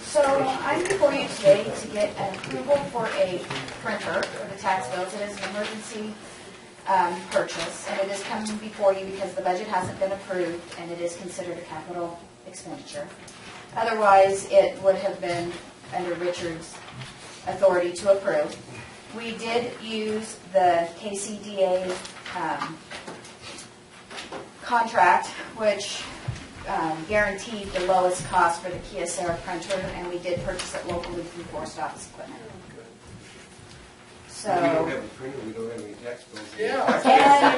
So I'm before you today to get an approval for a printer for the tax bills. It is an emergency purchase, and it is coming before you because the budget hasn't been approved, and it is considered a capital expenditure. Otherwise, it would have been under Richard's authority to approve. We did use the KCDA contract, which guaranteed the lowest cost for the Kyocera printer, and we did purchase it locally through Forest Office Equipment. So we don't have a printer, we don't have any tax bills. Yeah. I'd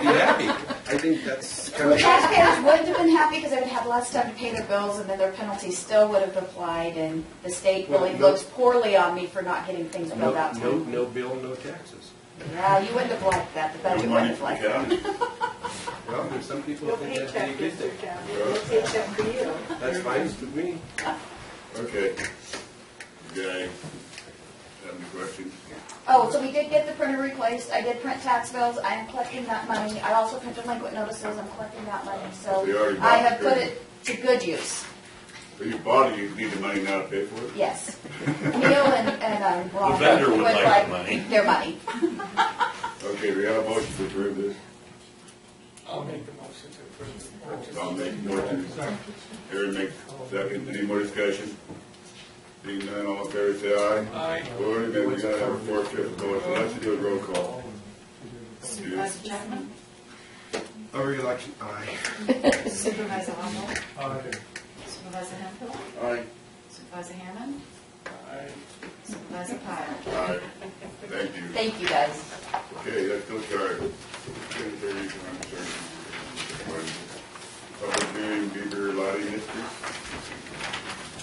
be happy. I think that's kind the of... taxpayers wouldn't have been happy because they would have less time to pay their bills, and then their penalties still would have applied, and the state really looks poorly on me for not getting things billed out to them. No bill, no taxes. Yeah, you wouldn't have liked that. The budget wouldn't have liked that. Well, there's some people You'll think that'd be a good thing. We'll paycheck for you. That's fine with me. Okay. Guy, have any questions? Oh, so we did get the printer replaced. I did print tax bills. I am collecting that money. I also print delinquent notices. I'm collecting that money. So You already I bought have the put it to good use. So you bought it, you need the money now to pay for it? Yes. Neil and Ron The vendor would like like the money. their money. Okay, we have a motion to approve this. I'll make the motion to approve the purchase. I'll make the motion. Aaron makes second. Any more discussion? Seeing none, all in favor, say aye. Aye. Or then we gotta have a four-fifth vote, so let's do a roll call. Supervisor Chapman? A re-election, aye. Supervisor Humble? Aye. Supervisor Hemphill? Aye. Supervisor Hammond? Aye. Supervisor Pyle? Aye. Thank you. Thank you, guys. Okay, let's go start. Public hearing, Beaver Lighting District.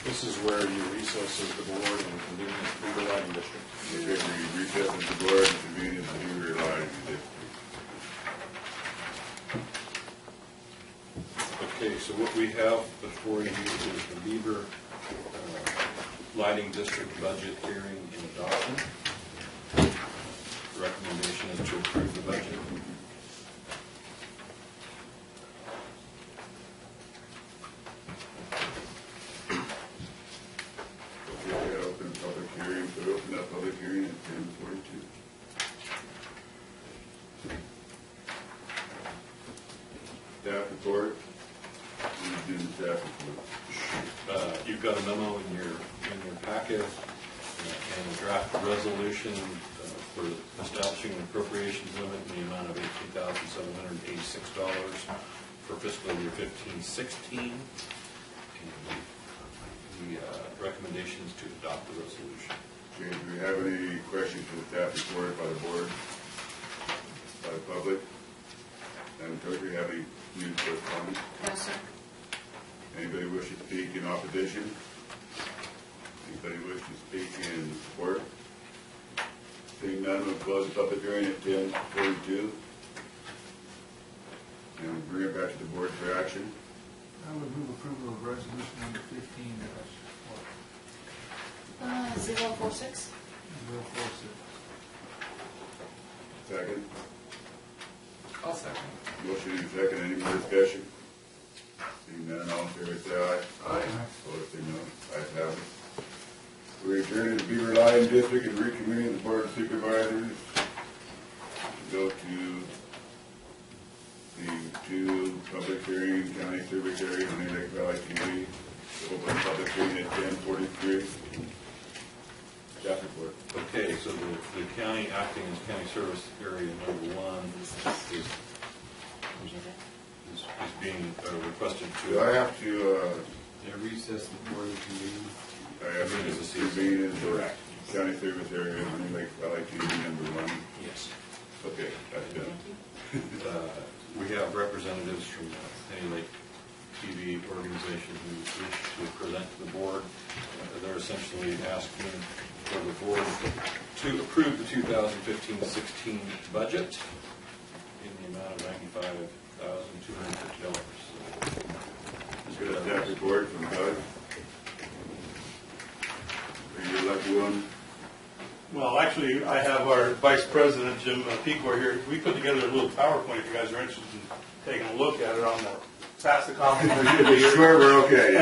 This is where you recess as the board and convene as Beaver Lighting District. Okay, we recess as the board and convene as the Beaver Lighting District. Okay, so what we have before you is the Beaver Lighting District budget hearing and adoption. The recommendation is to approve the budget. Okay, I open public hearing, so we open that public hearing at 10:42. Staff report. We do the staff report. You've got a memo in your packet and a draft resolution for establishing an appropriations limit in the amount of $18,786 for fiscal year 15-16. The recommendation is to adopt the resolution. Okay, do we have any questions for the staff report by the board, by the public? And do we have any news or comments? No, sir. Anybody wish to speak in opposition? Anybody wish to speak in support? Seeing none, we'll close the public hearing at 10:42. And we'll bring it back to the board for action. I would move approval of resolution number 15 046. 046. Second. I'll second. Motion and second. Any more discussion? Seeing none, all in favor, say aye. Aye. Opposed, say no. Ayes have it. We adjourn to the Beaver Lighting District and reconvene the Board of Supervisors to go to the two public hearing, county service area, and Lake Valley TV. Open public hearing at 10:43. Staff report. Okay, so the county acting as county service area number 1 is being requested to. Do I have to, Recess the board and convene. I have to convene as the county service area, and Lake Valley TV number 1? Yes. Okay, that's done. We have representatives from Penny Lake TV organization who wish to present to the board. They're essentially asking for the board to approve the 2015-16 budget in the amount of $95,250. Good staff report from Doug. Are you the lucky one? Well, actually, I have our Vice President, Jim Pecor, here. We put together a little PowerPoint if you guys are interested in taking a look at it on the pass the coffee. You swear we're okay?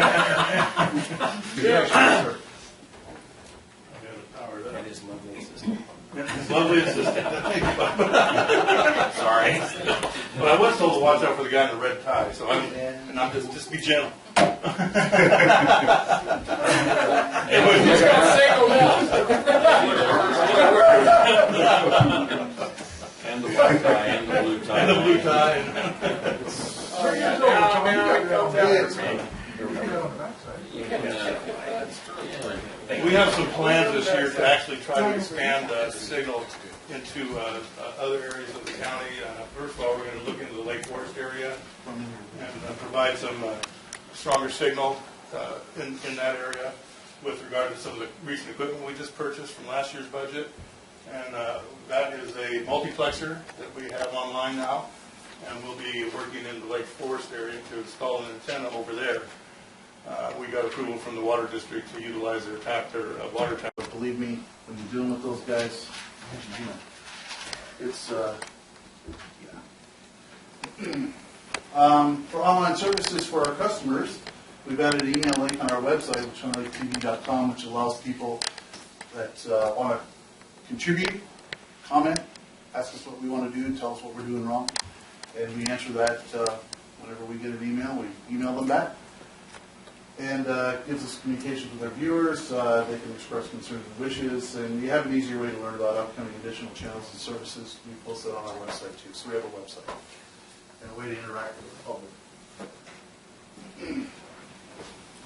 And his lovely assistant. His lovely assistant. Sorry. But I was told to watch out for the guy in the red tie, so I'm just be gentle. Anyway, He's gonna single out. And the white tie, and the blue tie. and the blue tie. We have some plans this year to actually try to expand the signal into other areas of the county. First of all, we're going to look into the Lake Forest area and provide some stronger signal in that area with regard to some of the recent equipment we just purchased from last year's budget. And that is a multiplexer that we have online now, and we'll be working in the Lake Forest area to install an antenna over there. We got approval from the water district to utilize their water tap. But believe me, when you're dealing with those guys, it's, for online services for our customers, we've added an email link on our website, HoneyLakeTV.com, which allows people that want to contribute, comment, ask us what we want to do, tell us what we're doing wrong, and we answer that whenever we get an email. We email them back. And gives us communication with our viewers. They can express concerns and wishes, and you have an easier way to learn about upcoming additional channels and services. We post that on our website too. So we have a website and a way to interact with the public.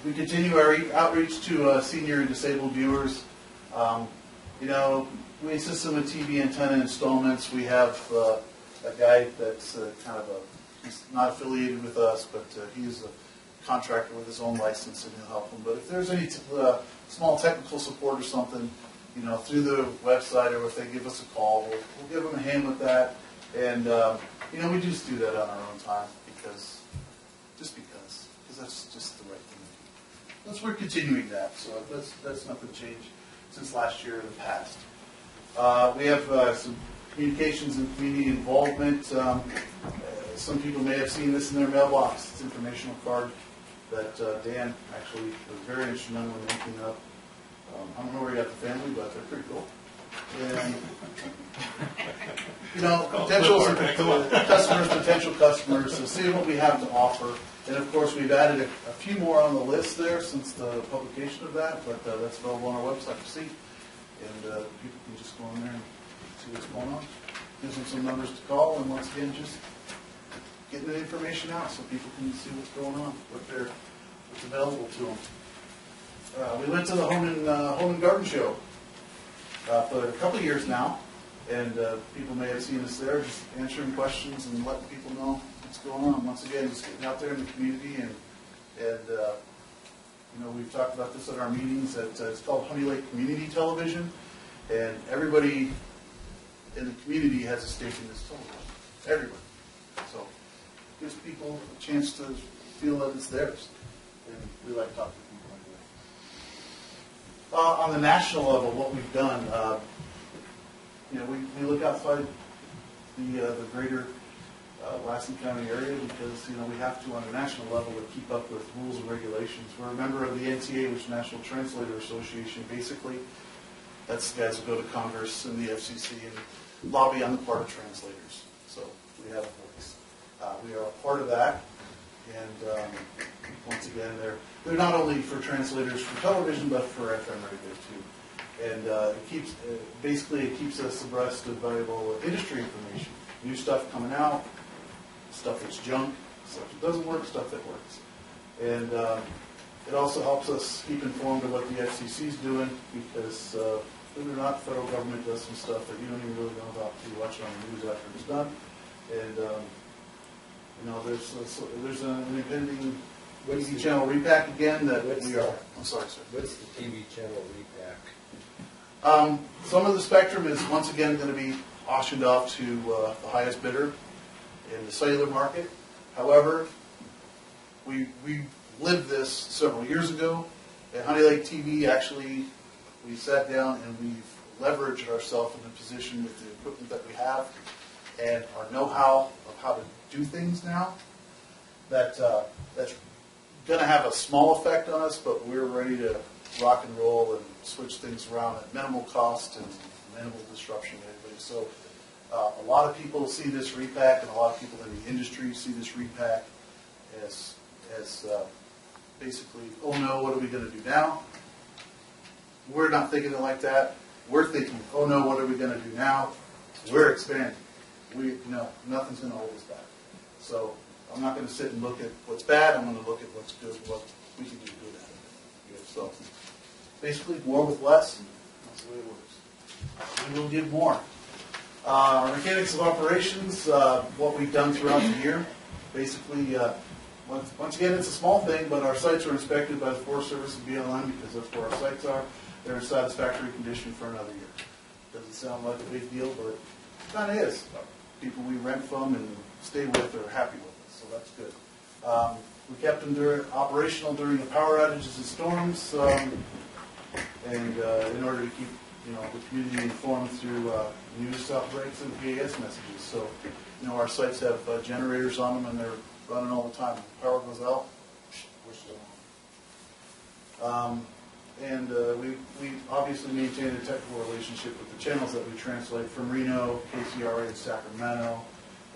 We continue our outreach to senior and disabled viewers. We assist them with TV antenna installments. We have a guy that's he's not affiliated with us, but he's a contractor with his own license, and he'll help them. But if there's any small technical support or something, through the website, or if they give us a call, we'll give them a hand with that. And we just do that on our own time because that's just the right thing to do. We're continuing that, so that's nothing changed since last year in the past. We have some communications and community involvement. Some people may have seen this in their mailbox. It's an informational card that Dan actually was very instrumental in making up. I don't know where he got the family, but they're pretty cool. And, potential customers, so see what we have to offer. And of course, we've added a few more on the list there since the publication of that, but that's available on our website to see. And people can just go in there and see what's going on. Gives them some numbers to call, and once again, just getting the information out so people can see what's going on, what's available to them. We went to the Home and Garden Show for a couple of years now, and people may have seen us there, just answering questions and letting people know what's going on. Once again, just getting out there in the community, and we've talked about this at our meetings. That it's called Honey Lake Community Television, and everybody in the community has a stake in this television. Everybody. So gives people a chance to feel that it's theirs. And we like talking to people like that. On the national level, what we've done, we look outside the greater Lassen County area because, we have to on a national level to keep up with rules and regulations. We're a member of the NTA, which is National Translator Association. Basically, that's the guys who go to Congress and the FCC and lobby on the part of translators. So we have a voice. We are a part of that, and once again, they're not only for translators for television, but for FM radio too. And it keeps us abreast of valuable industry information, new stuff coming out, stuff that's junk, stuff that doesn't work, stuff that works, and it also helps us keep informed of what the FCC is doing because. Believe it or not, the federal government does some stuff that you don't even really know about until you watch it on the news after it's done. And, there's an impending TV channel repack again that we are. I'm sorry, sir. What's the TV channel repack? Some of the spectrum is once again going to be auctioned off to the highest bidder in the cellular market. However, we lived this several years ago. At Honey Lake TV, actually, we sat down and we've leveraged ourselves in a position with the equipment that we have and our know-how of how to do things now, that's going to have a small effect on us, but we're ready to rock and roll and switch things around at minimal cost and minimal disruption to anybody. So a lot of people see this repack, and a lot of people in the industry see this repack as basically, oh no, what are we going to do now? We're not thinking it like that. We're thinking, oh no, what are we going to do now? We're expanding. No, nothing's going to hold us back. So I'm not going to sit and look at what's bad. I'm going to look at what's good, what we can do good at it. So basically, more with less. That's the way it works. We will give more. Our mechanics of operations, what we've done throughout the year. Basically, once again, it's a small thing, but our sites are inspected by the Forest Service and BLM because that's where our sites are. They're in satisfactory condition for another year. Doesn't sound like a big deal, but it kind of is. People we rent from and stay with are happy with us, so that's good. We kept them operational during the power outages and storms, and in order to keep the community informed through news outbreaks and PAS messages. So, our sites have generators on them, and they're running all the time. When the power goes out, we're still on. And we obviously maintain a technical relationship with the channels that we translate from Reno, KCRA in Sacramento,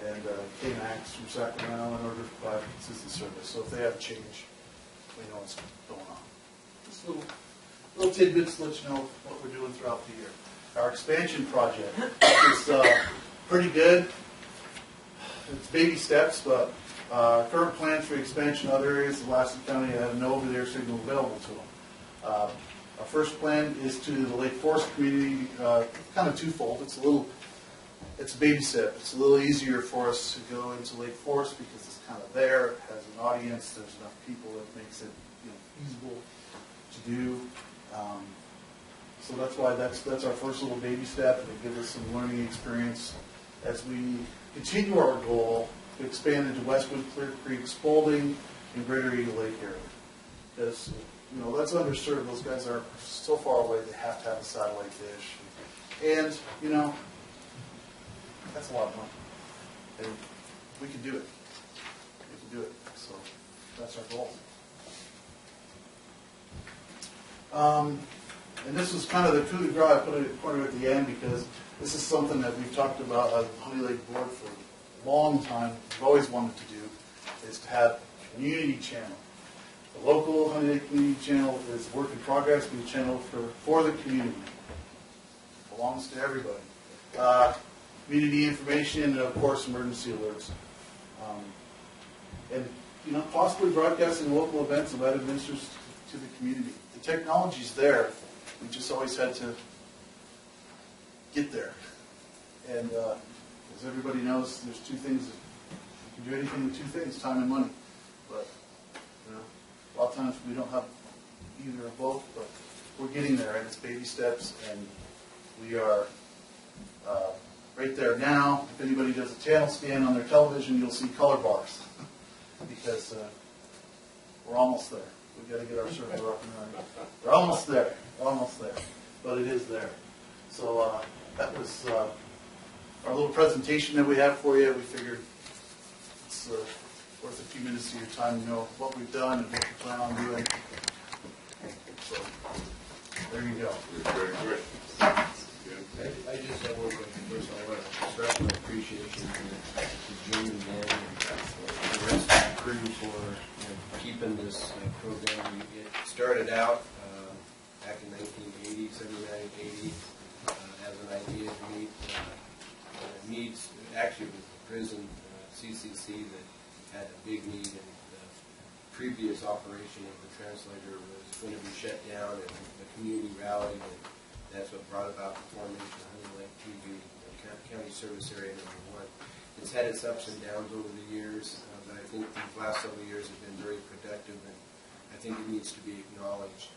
and KMAX from Sacramento in order to provide consistent service. So if they have a change, we know what's going on. Just little tidbits to let you know what we're doing throughout the year. Our expansion project is pretty good. It's baby steps, but current plans for expansion in other areas of Lassen County have no over-the-air signal available to them. Our first plan is to the Lake Forest community, kind of twofold. It's a baby step. It's a little easier for us to go into Lake Forest because it's kind of there. It has an audience. There's enough people that makes it feasible to do. So that's why that's our first little baby step, and it gives us some learning experience as we continue our goal to expand into Westwood, Clear Creek, Spalding, and Greater Eagle Lake area. Because that's underserved. Those guys are so far away; they have to have a satellite dish, and that's a lot of money. And we can do it. We can do it. So that's our goal. And this was kind of the coup de grace. I put it pointed at the end because this is something that we've talked about as the Honey Lake Board for a long time. We've always wanted to do is to have a community channel. The local Honey Lake Community Channel is work in progress, but a channel for the community. It belongs to everybody. Community information and, of course, emergency alerts. And possibly broadcasting local events of added interest to the community. The technology's there. We just always had to get there. And as everybody knows, there's two things. You can do anything with two things, time and money. But a lot of times we don't have either or both, but we're getting there, and it's baby steps, and we are right there now. If anybody does a channel scan on their television, you'll see color bars because we're almost there. We've got to get our server up and running. We're almost there, but it is there. So that was our little presentation that we have for you. We figured it's worth a few minutes of your time to know what we've done and what we plan on doing. So there you go. Great question. I just have one question. First, I want to express my appreciation to Jim and Dan and the rest of the crew for keeping this program. It started out back in 1980, 79, 80, as an idea to meet needs. Actually, it was the prison CCC that had a big need, and the previous operation of the translator was going to be shut down, and the community rallied, and that's what brought about the formation of Honey Lake TV, County Service Area #1. It's had its ups and downs over the years, but I think these last several years have been very productive, and I think it needs to be acknowledged.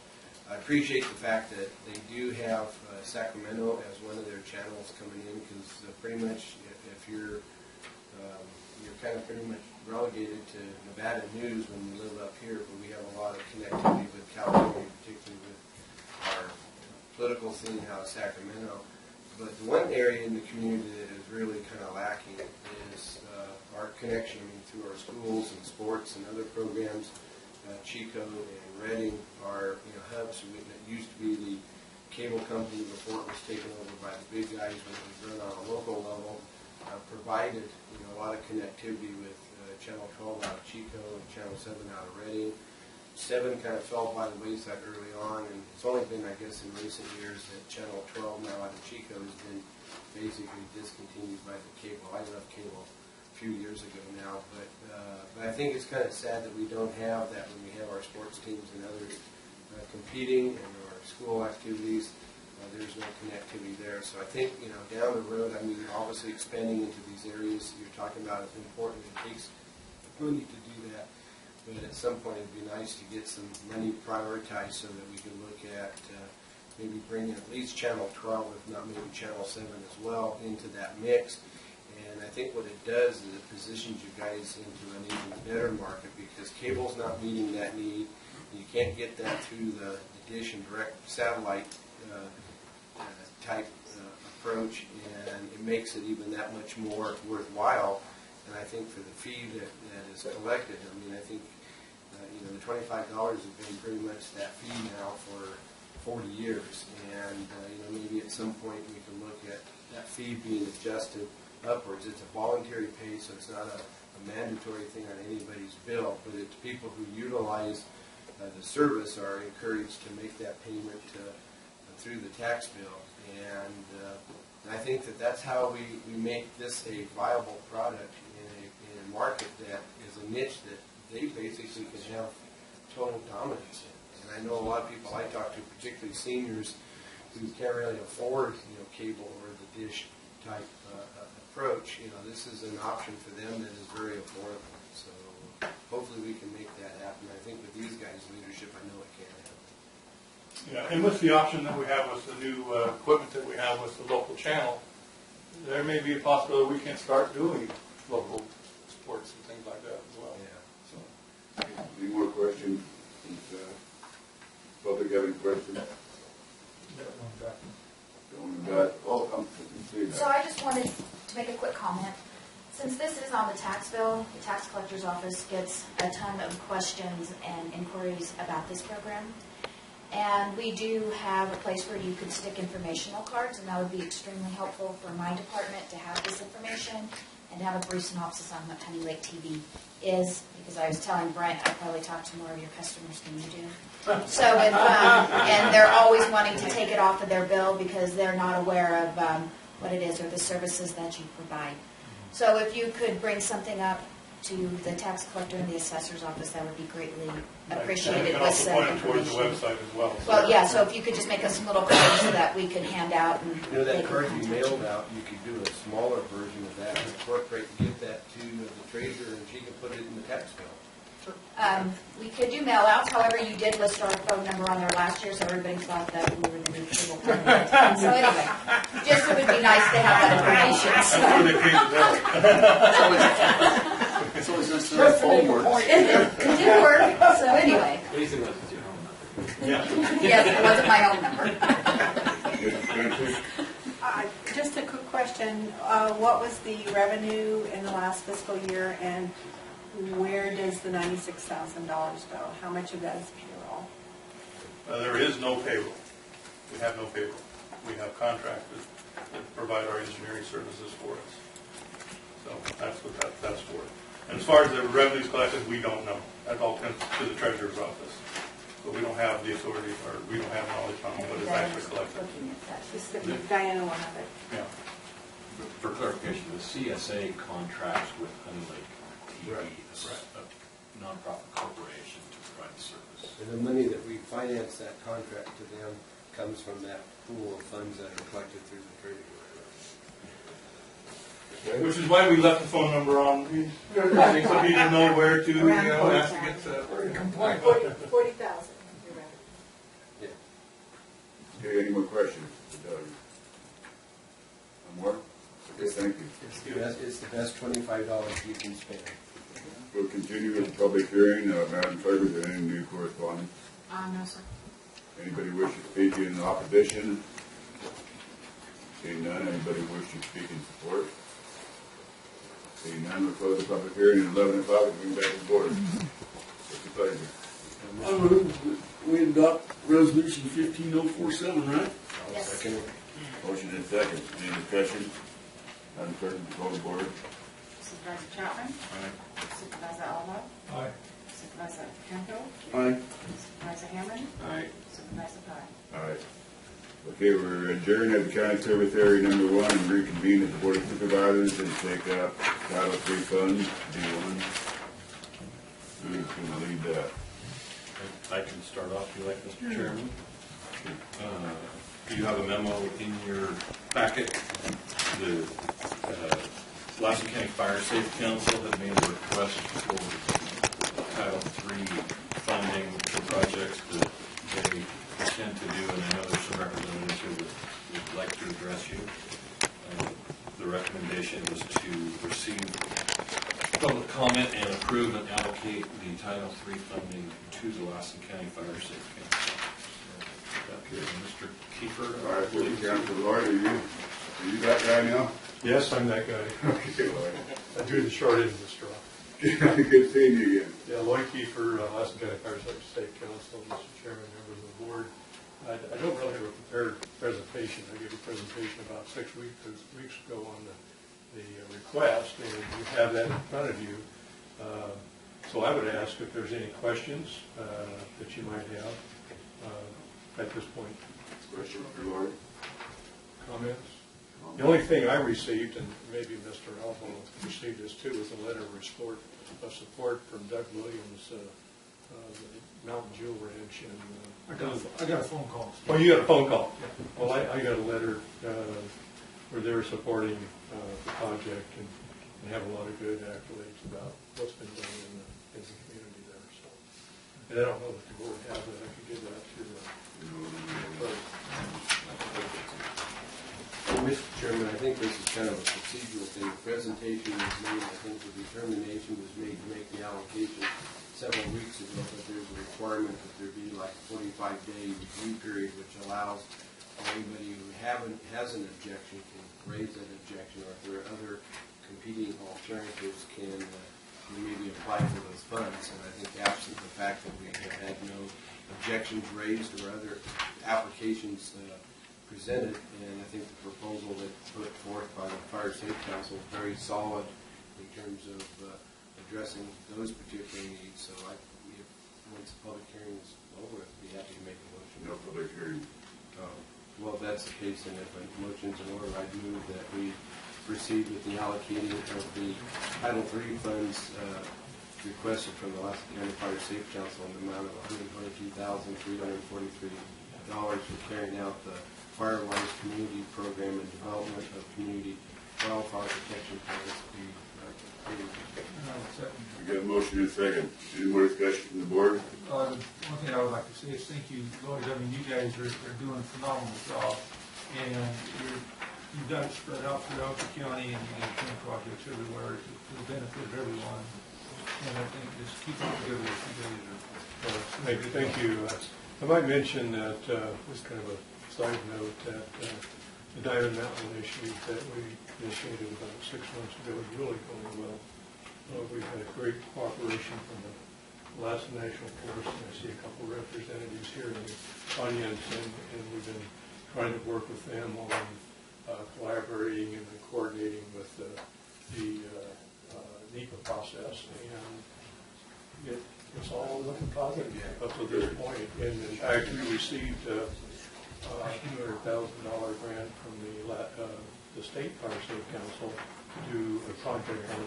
I appreciate the fact that they do have Sacramento as one of their channels coming in, because pretty much if you're kind of pretty much relegated to Nevada news when you live up here, but we have a lot of connectivity with California, particularly with our political scene out of Sacramento. But the one area in the community that is really kind of lacking is our connection through our schools and sports and other programs. Chico and Redding are hubs. That used to be the cable company before it was taken over by the big guys when it was run on a local level. Provided a lot of connectivity with Channel 12 out of Chico and Channel 7 out of Redding. 7 kind of fell by the wayside early on, and it's only been, I guess, in recent years that Channel 12 now out of Chico has been basically discontinued by the cable. I left cable a few years ago now, but I think it's kind of sad that we don't have that when we have our sports teams and others competing and our school activities. There's no connectivity there. So I think, down the road, I mean, obviously expanding into these areas you're talking about is important. It takes money to do that. But at some point, it'd be nice to get some money prioritized so that we can look at maybe bringing at least Channel 12, if not maybe Channel 7 as well, into that mix. And I think what it does is it positions you guys into an even better market because cable's not meeting that need. You can't get that through the dish and direct satellite type approach, and it makes it even that much more worthwhile. And I think for the fee that is collected, I mean, I think the $25 has been pretty much that fee now for 40 years, and maybe at some point we can look at that fee being adjusted upwards. It's a voluntary pay, so it's not a mandatory thing on anybody's bill, but it's people who utilize the service are encouraged to make that payment through the tax bill. And I think that that's how we make this a viable product in a market that is a niche that they basically can have total dominance in. And I know a lot of people I talk to, particularly seniors, who can't really afford cable or the dish type approach. This is an option for them that is very affordable. So hopefully we can make that happen. I think with these guys' leadership, I know it can happen. Yeah, and with the option that we have with the new equipment that we have with the local channel, there may be a possibility we can start doing local sports and things like that as well. Yeah. So. Any more questions? Public have any questions? So I just wanted to make a quick comment. Since this is on the tax bill, the tax collector's office gets a ton of questions and inquiries about this program. And we do have a place where you can stick informational cards, and that would be extremely helpful for my department to have this information and have a brief synopsis on what Honey Lake TV is, because I was telling Brent I probably talk to more of your customers than you do. So if, and they're always wanting to take it off of their bill because they're not aware of what it is or the services that you provide. So if you could bring something up to the tax collector and the assessor's office, that would be greatly appreciated. And also point it towards the website as well. Well, yeah, so if you could just make us some little cards so that we could hand out. And that card you mailed out, you could do a smaller version of that, incorporate, give that to the treasurer, and she can put it in the tax bill. We could do mail outs, however, you did list our phone number on there last year, so everybody thought that we were the new cable company. So anyway, just it would be nice to have that information. It's always nice to know phone works. It did work, so anyway. Anything like that, your home number. Yeah. Yes, it wasn't my own number. Just a quick question. What was the revenue in the last fiscal year, and where does the $96,000 go? How much of that is payroll? There is no payroll. We have no payroll. We have contractors that provide our engineering services for us. So that's what that's for. And as far as the revenues collected, we don't know. That all comes to the treasurer's office. So we don't have the authority, or we don't have knowledge on what is actually collected. Diana will have it. Yeah. For clarification, the CSA contracts with Honey Lake TV, a nonprofit corporation, to provide the service. And the money that we finance that contract to them comes from that pool of funds that are collected through the treasury. Which is why we left the phone number on, so people know where to, ask to get the complaint. 40,000. Yeah. Okay, any more questions? One more? Okay, thank you. It's the best $25 you can spend. We'll continue with the public hearing. Madam Clerk, is there any new correspondence? No, sir. Anybody wish to speak in opposition? Seeing none, anybody wish to speak in support? Seeing none, we'll close the public hearing at 11 o'clock, bring back to the board. What's your pleasure? I move that we adopt resolution 15047, right? I'll second it. Motion and second. Any discussion? Madam Clerk, call the board. Supervisor Chapman? Supervisor Alva? Aye. Supervisor Campbell? Aye. Supervisor Hammond? Aye. Supervisor Pye? All right. Okay, we're adjourned at the county service area number 1 and reconvene at the board of supervisors and take up Title III funds, D1. Who's going to lead that? I can start off if you like, Mr. Chairman. You have a memo in your packet. The Lassen County Fire Safe Council had made a request for Title III funding for projects that they intend to do, and I know there's some representatives who would like to address you. The recommendation was to receive public comment and approve and allocate the Title III funding to the Lassen County Fire Safe Council. So, up here, Mr. Kiefer. All right, City Council, Lloyd, are you that guy now? Yes, I'm that guy. Okay, Lloyd. I do the short end of the straw. Good seeing you again. Yeah, Lloyd Kiefer, Lassen County Fire State Council, Mr. Chairman, members of the board. I don't really have a prepared presentation. I gave a presentation about 6 weeks ago on the request, and you have that in front of you. So I would ask if there's any questions that you might have at this point. Question for Lloyd. Comments? The only thing I received, and maybe Mr. Alva received this too, was a letter of support from Doug Williams, the Mountain Jewel Ranch. And I got a phone call. oh, you got a phone call? Yeah. Well, I got a letter where they're supporting the project and have a lot of good accolades about what's been done in the community there. So, and I don't know if the board has it. I could give that to Mr. Chairman, I think this is kind of a procedural thing. The presentation was made, I think the determination was made to make the allocation several weeks ago, but there's a requirement that there be like a 45-day review period, which allows anybody who has an objection can raise that objection, or if there are other competing alternatives can maybe apply for those funds. And I think absent the fact that we have had no objections raised or other applications presented, and I think the proposal that's put forth by the Fire Safe Council is very solid in terms of addressing those particular needs. So once the public hearing is over, I'd be happy to make a motion. No public hearing. Well, if that's the case, then if a motion's in order, I'd move that we proceed with the allocating of the Title III funds requested from the Lassen County Fire Safe Council in the amount of $122,343 for carrying out the Firewise Community Program and development of community wildfire protection plans. We got a motion and a second. Any more discussion from the board? One thing I would like to say is thank you, Lloyd. I mean, you guys are doing a phenomenal job, and you've got it spread out throughout the county, and you got 10 projects everywhere to the benefit of everyone. And I think just keep up the good work you guys are. Thank you. I might mention that, just kind of a side note, that the Diamond Mountain initiative that we initiated about 6 months ago is really going well. We've had great cooperation from the Lassen National Forest, and I see a couple of representatives here in the audience, and we've been trying to work with them on collaborating and coordinating with the NEPA process, and it's all looking positive up to this point. And in fact, we received a $200,000 grant from the State Fire Safe Council to do a project on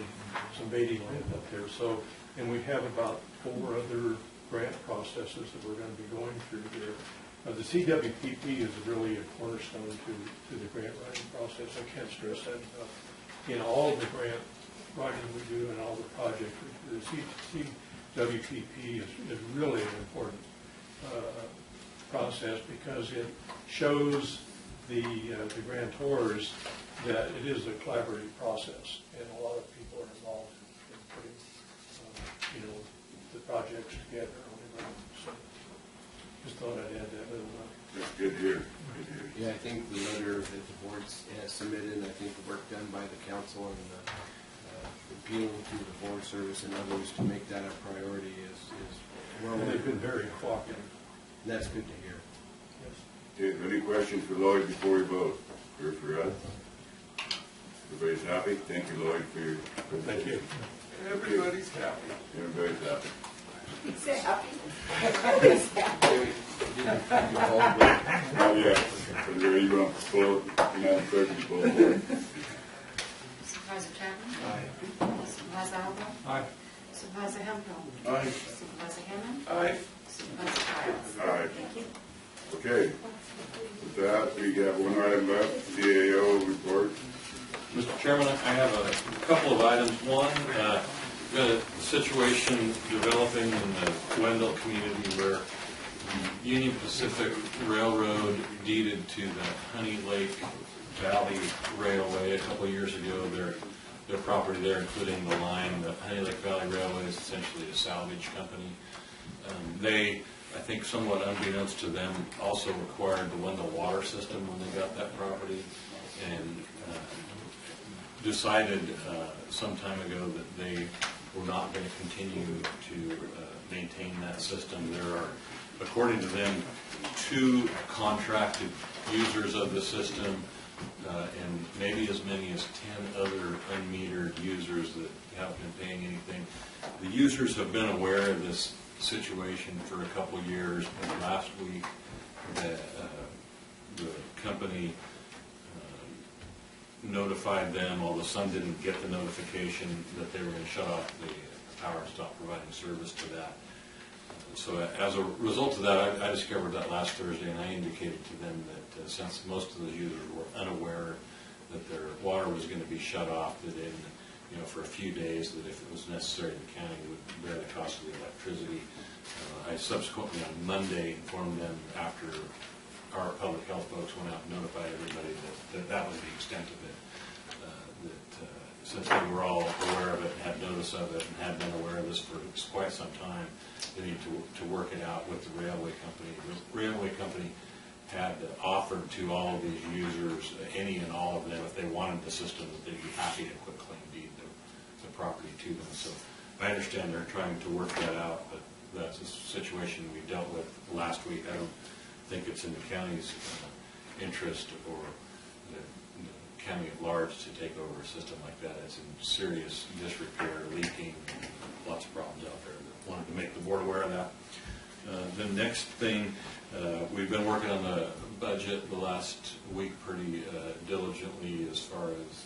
some baiting land up there. So, and we have about 4 other grant processes that we're going to be going through here. The CWPP is really a cornerstone to the grant writing process. I can't stress that enough. In all of the grant writing we do and all the projects, the CWPP is really an important process because it shows the grantors that it is a collaborative process, and a lot of people are involved in putting, the projects together on the ground. So, just thought I'd add that little. That's good to hear. Good to hear. Yeah, I think the letter that the board has submitted, and I think the work done by the council and appealing to the Forest Service and others to make that a priority is well. And they've been very cooperative. That's good to hear. Okay, any questions for Lloyd before we vote? Or for us? Everybody's happy? Thank you, Lloyd, for your Thank you. Everybody's happy. Everybody's happy. Say happy. Oh, yeah. So there you go. Full, Madam Clerk, you full board. Supervisor Chapman? Aye. Supervisor Alba? Aye. Supervisor Hemphill? Aye. Supervisor Hammond? Aye. Supervisor Stiles? Aye. Thank you. Okay. With that, we have one item left, CAO report. Mr. Chairman, I have a couple of items. One, the situation developing in the Wendell community where the Union Pacific Railroad deeded to the Honey Lake Valley Railway a couple of years ago their property there, including the line. The Honey Lake Valley Railway is essentially a salvage company. They, I think somewhat unbeknownst to them, also acquired the Wendell water system when they got that property, and decided some time ago that they were not going to continue to maintain that system. There are, according to them, 2 contracted users of the system and maybe as many as 10 other unmetered users that haven't been paying anything. The users have been aware of this situation for a couple of years, but last week the company notified them, although some didn't get the notification, that they were going to shut off the power and stop providing service to that. So as a result of that, I discovered that last Thursday, and I indicated to them that since most of those users were unaware that their water was going to be shut off, that in, for a few days, that if it was necessary, the county would bear the cost of the electricity. I subsequently on Monday informed them, after our public health folks went out and notified everybody that was the extent of it. Since they were all aware of it and had notice of it and had been aware of this for quite some time, they need to work it out with the railway company. The railway company had offered to all of these users, any and all of them, if they wanted the system, that they'd be happy to quit claim deed the property to them. So I understand they're trying to work that out, but that's a situation we dealt with last week. I don't think it's in the county's interest or the county at large to take over a system like that. It's in serious disrepair, leaking, lots of problems out there. Wanted to make the board aware of that. The next thing, we've been working on the budget the last week pretty diligently as far as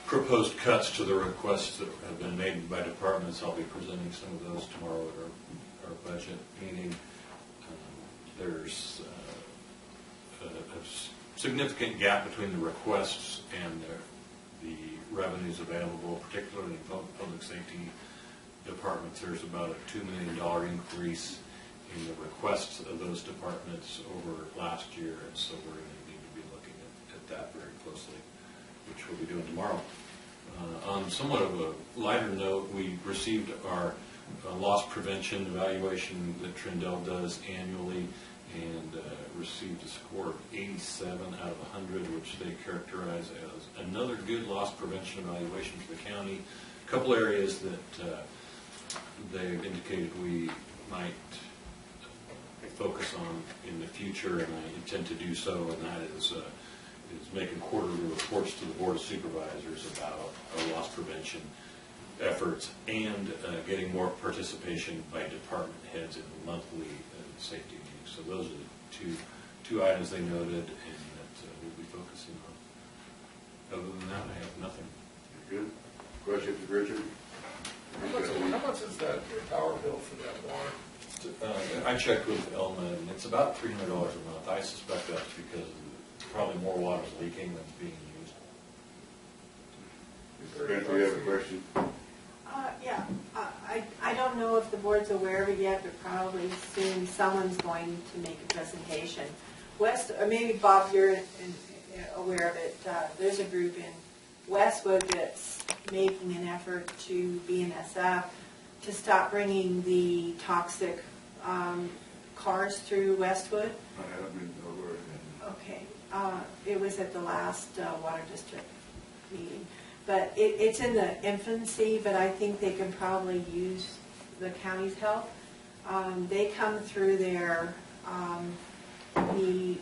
proposed cuts to the requests that have been made by departments. I'll be presenting some of those tomorrow at our budget meeting. There's a significant gap between the requests and the revenues available, particularly in public safety departments. There's about a $2 million increase in the requests of those departments over last year, and so we're going to need to be looking at that very closely, which we'll be doing tomorrow. On somewhat of a lighter note, we received our loss prevention evaluation that Trindle does annually, and received a score of 87 out of 100, which they characterize as another good loss prevention evaluation for the county. A couple areas that they've indicated we might focus on in the future, and I intend to do so, and that is making quarterly reports to the Board of Supervisors about our loss prevention efforts and getting more participation by department heads in the monthly safety meetings. So those are the two items they noted, and that we'll be focusing on. Other than that, I have nothing. Good. Questions, Richard? How much is that power bill for that water? I checked with Elma, and it's about $300 a month. I suspect that's because probably more water is leaking than being used. Brent, do you have a question? Yeah, I don't know if the board's aware of it yet, but probably soon someone's going to make a presentation. Or maybe Bob, you're aware of it. There's a group in Westwood that's making an effort to BNSF to stop bringing the toxic cars through Westwood. I haven't been aware of It was at the last water district meeting. But it's in the infancy, but I think they can probably use the county's help. They come through there, the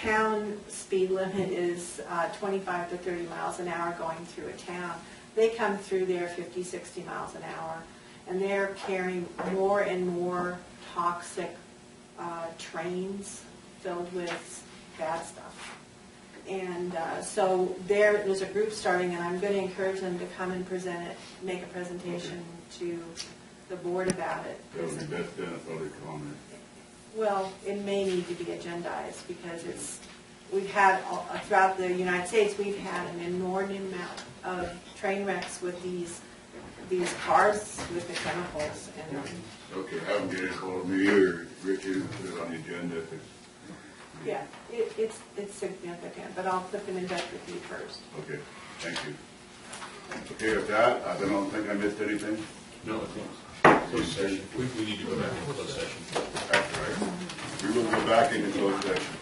town speed limit is 25 to 30 miles an hour going through a town. They come through there 50, 60 miles an hour, and they're carrying more and more toxic trains filled with bad stuff. And so there's a group starting, and I'm going to encourage them to come and present it, make a presentation to the board about it. That would be best done in public comment. Well, it may need to be agendized because we've had, throughout the United States, we've had an inordinate amount of train wrecks with these cars with the chemicals in them. Okay, have them get a hold of me or Richard, put it on the agenda if it's. Yeah, it's significant, but I'll put them in touch with you first. Okay, thank you. Okay, with that, I don't think I missed anything. No, I think. We need to go back into closed session. That's right. We will go back into closed session.